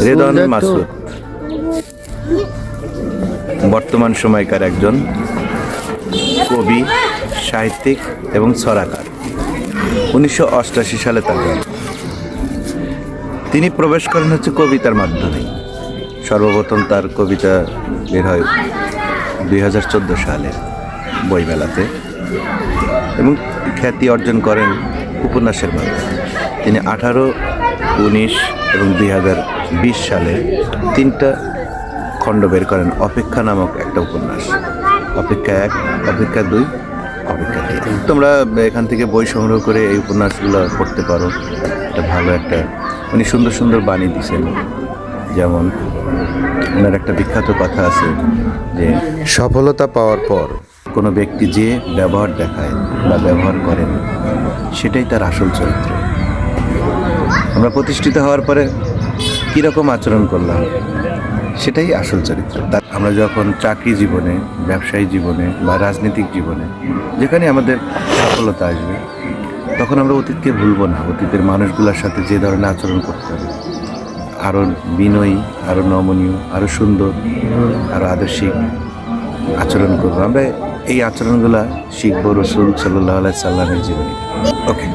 রেদওয়ান মাসুদ বর্তমান সময়কার একজন কবি, সাহিত্যিক এবং ছড়াকার। 1988 সালে তার জন্ম। তিনি প্রবেশ করেন হচ্ছে কবিতার মাধ্যমে। সর্বপ্রথম তার কবিতা বের হয় 2014 সালে বইমেলাতে এবং খ্যাতি অর্জন করেন উপন্যাসের মাধ্যমে। তিনি 18, 19 এবং 2020 সালে 3টা খণ্ড বের করেন। অপেক্ষা নামক একটা উপন্যাস, অপেক্ষা 1, অপেক্ষা 2, অপেক্ষা 3। তোমরা এখান থেকে বই সংগ্রহ করে এই উপন্যাসগুলো পড়তে পারো। এটা ভালো একটা, উনি সুন্দর সুন্দর বাণী দিচ্ছেন। যেমন ওনার একটা বিখ্যাত কথা আছে যে সফলতা পাওয়ার পর কোনো ব্যক্তি যে ব্যবহার দেখায় বা ব্যবহার করেন সেটাই তার আসল চরিত্র। আমরা প্রতিষ্ঠিত হওয়ার পরে কীরকম আচরণ করলাম সেটাই আসল চরিত্র। আমরা যখন চাকরি জীবনে, ব্যবসায়ী জীবনে বা রাজনৈতিক জীবনে যেখানে আমাদের সফলতা আসবে, তখন আমরা অতীতকে ভুলব না। অতীতের মানুষগুলোর সাথে যে ধরনের আচরণ করতে হবে, আরও বিনয়ী, আরও নমনীয়, আরও সুন্দর, আরও আদর্শিক আচরণ করবো। আমরা এই আচরণগুলা শিখবো রাসূল সাল্লাল্লাহু আলাইহি সাল্লামের জীবনে। ওকে।